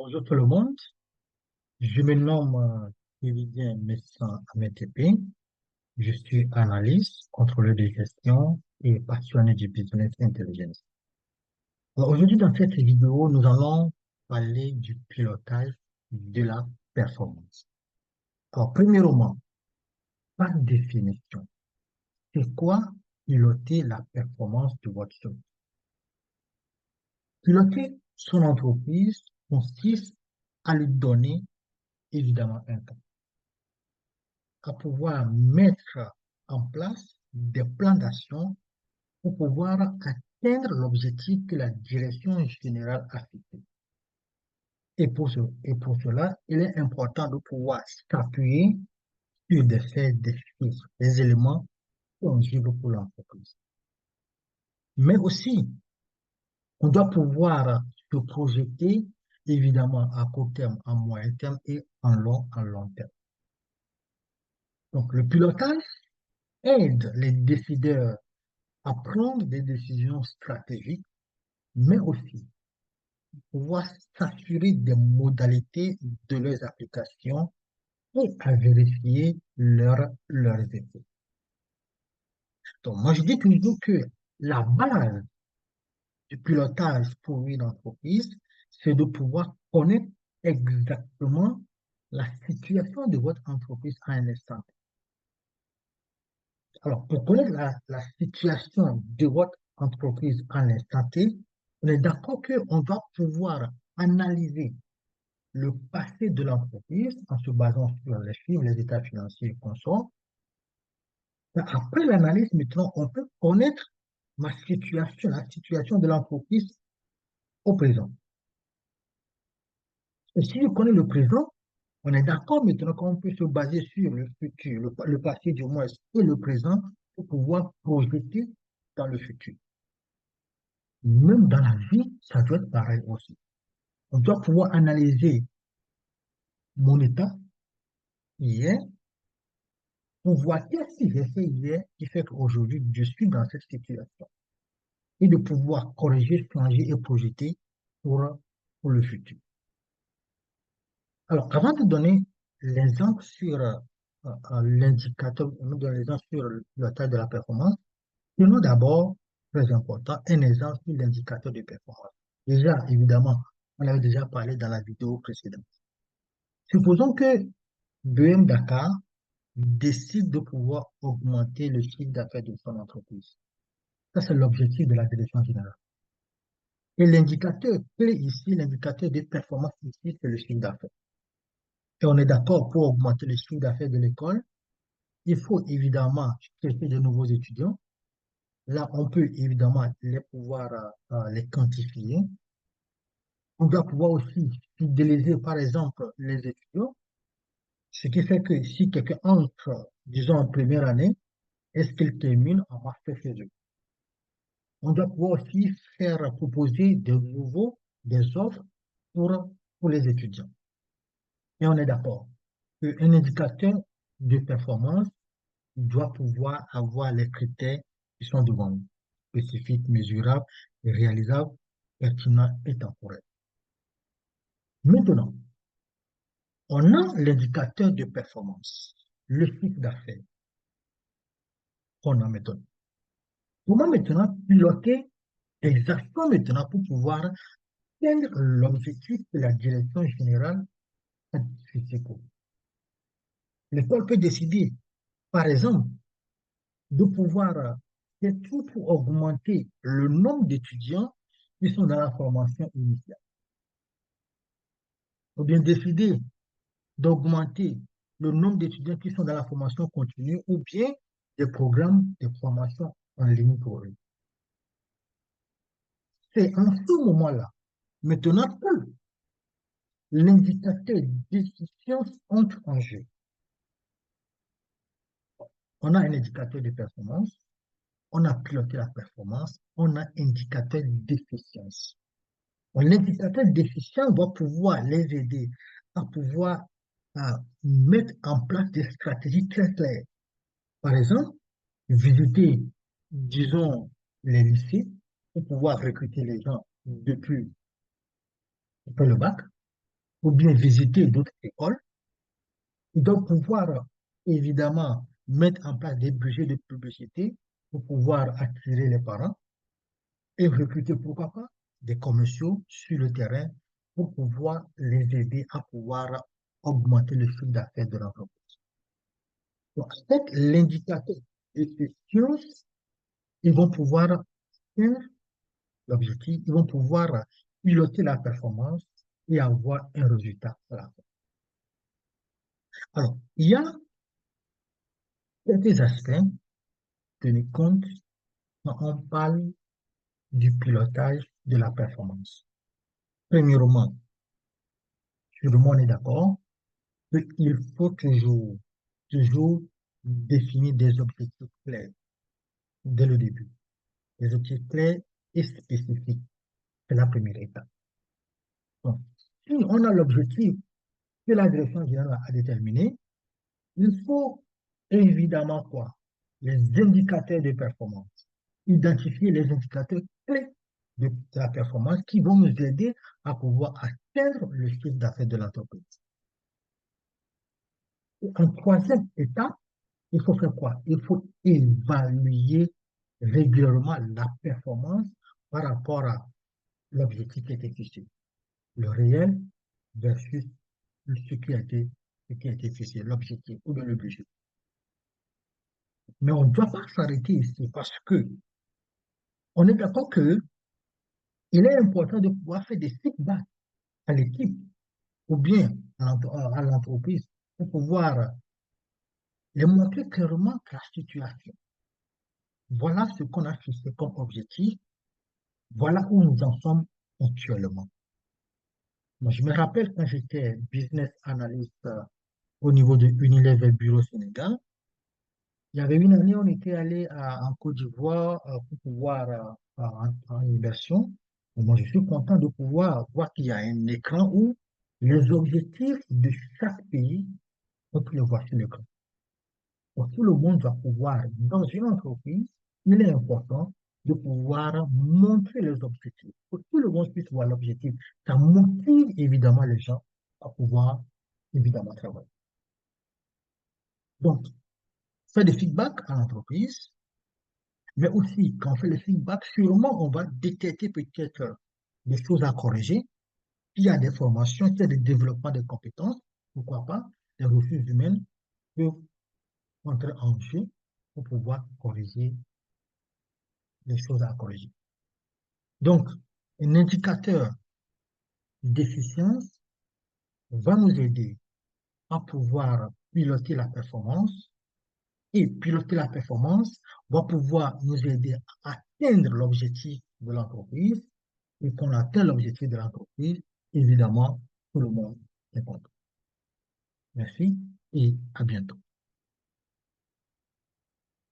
Bonjour tout le monde, je me nomme Kévidien Messan Ametepe, je suis analyste, contrôleur de gestion et passionné du business intelligence. Alors, aujourd'hui, dans cette vidéo, nous allons parler du pilotage de la performance. Alors, premièrement, par définition, c'est quoi piloter la performance de votre société? Piloter son entreprise consiste à lui donner évidemment un temps, à pouvoir mettre en place des plans d'action pour pouvoir atteindre l'objectif que la direction générale a fixé. Et pour cela, il est important de pouvoir s'appuyer sur des faits, des chiffres, des éléments tangibles pour l'entreprise. Mais aussi, on doit pouvoir se projeter évidemment à court terme, à moyen terme et en long terme. Donc, le pilotage aide les décideurs à prendre des décisions stratégiques, mais aussi pouvoir s'assurer des modalités de leurs applications et à vérifier leurs effets. Donc, moi, je dis toujours que la base du pilotage pour une entreprise, c'est de pouvoir connaître exactement la situation de votre entreprise à un instant. Alors, pour connaître la situation de votre entreprise à l'instant T, on est d'accord qu'on doit pouvoir analyser le passé de l'entreprise en se basant sur les chiffres, les états financiers qu'on sort. Après l'analyse, maintenant, on peut connaître la situation de l'entreprise au présent. Et si on connaît le présent, on est d'accord maintenant qu'on peut se baser sur le futur, le passé du moins et le présent pour pouvoir projeter dans le futur. Même dans la vie, ça doit être pareil aussi. On doit pouvoir analyser mon état hier pour voir qu'est-ce que j'ai fait hier qui fait qu'aujourd'hui, je suis dans cette situation. Et de pouvoir corriger, changer et projeter pour, pour le futur. Alors, avant de donner l'exemple sur l'indicateur, nous donner l'exemple sur la taille de la performance, prenons d'abord, très important, un exemple sur l'indicateur de performance. Déjà, évidemment, on avait déjà parlé dans la vidéo précédente. Supposons que BM Dakar décide de pouvoir augmenter le chiffre d'affaires de son entreprise. Ça, c'est l'objectif de la direction générale. Et l'indicateur clé ici, l'indicateur de performance ici, c'est le chiffre d'affaires. Et on est d'accord pour augmenter le chiffre d'affaires de l'école, il faut évidemment chercher de nouveaux étudiants. Là, on peut évidemment les pouvoir les quantifier. On doit pouvoir aussi fidéliser, par exemple, les étudiants, ce qui fait que si quelqu'un entre, disons, en première année, est-ce qu'il termine en master chez eux? On doit pouvoir aussi faire proposer des offres pour les étudiants. Et on est d'accord qu'un indicateur de performance doit pouvoir avoir les critères qui sont devant nous, spécifiques, mesurables, réalisables, pertinents et temporels. Maintenant, on a l'indicateur de performance, le chiffre d'affaires qu'on a maintenant. Comment maintenant piloter des actions maintenant pour pouvoir atteindre l'objectif de la direction générale a fixé pour nous? L'école peut décider, par exemple, de pouvoir faire tout pour augmenter le nombre d'étudiants qui sont dans la formation initiale, ou bien décider d'augmenter le nombre d'étudiants qui sont dans la formation continue, ou bien des programmes de formation en ligne pour eux. C'est en ce moment-là, maintenant que l'indicateur d'efficience entre en jeu. On a un indicateur de performance, on a piloté la performance, on a un indicateur d'efficience. L'indicateur d'efficience doit pouvoir les aider à pouvoir mettre en place des stratégies très claires. Par exemple, visiter, disons, les lycées pour pouvoir recruter les gens depuis le bac. ou bien visiter d'autres écoles. Ils doivent pouvoir, évidemment, mettre en place des budgets de publicité pour pouvoir attirer les parents et recruter, pourquoi pas, des commerciaux sur le terrain pour pouvoir les aider à pouvoir augmenter le chiffre d'affaires de l'entreprise. Donc, avec l'indicateur efficience, ils vont pouvoir faire l'objectif, ils vont pouvoir piloter la performance et avoir un résultat à la fin. Alors, il y a quelques aspects tenir compte quand on parle du pilotage de la performance. Premièrement, tout le monde est d'accord qu'il faut toujours définir des objectifs clairs dès le début. Des objectifs clairs et spécifiques. C'est la première étape. Donc, si on a l'objectif que la direction générale a déterminé, il faut évidemment quoi? Les indicateurs de performance. Identifier les indicateurs clés de la performance qui vont nous aider à pouvoir atteindre le chiffre d'affaires de l'entreprise. En troisième étape, il faut faire quoi? Il faut évaluer régulièrement la performance par rapport à l'objectif qui a été fixé. Le réel versus ce qui a été fixé, l'objectif ou le budget. Mais on ne doit pas s'arrêter ici parce que on est d'accord que il est important de pouvoir faire des feedbacks à l'équipe ou bien à l'entreprise pour pouvoir les montrer clairement la situation. Voilà ce qu'on a fixé comme objectif. Voilà où nous en sommes actuellement. Moi, je me rappelle quand j'étais business analyst au niveau de Unilever Bureau Sénégal, il y avait une année, on était allé en Côte d'Ivoire pour pouvoir en immersion. Et moi, je suis content de pouvoir voir qu'il y a un écran où les objectifs de chaque pays, on peut les voir sur l'écran. Donc, tout le monde doit pouvoir, dans une entreprise, il est important de pouvoir montrer les objectifs. Pour que tout le monde puisse voir l'objectif. Ça motive évidemment les gens à pouvoir évidemment travailler. Donc, faire des feedbacks à l'entreprise, mais aussi, quand on fait le feedback, sûrement, on va détecter peut-être des choses à corriger. Il y a des formations, il y a des développements de compétences, pourquoi pas, les ressources humaines peuvent entrer en jeu pour pouvoir corriger les choses à corriger. Donc, un indicateur d'efficience va nous aider à pouvoir piloter la performance et piloter la performance va pouvoir nous aider à atteindre l'objectif de l'entreprise et qu'on atteint l'objectif de l'entreprise, évidemment, tout le monde est content. Merci et à bientôt.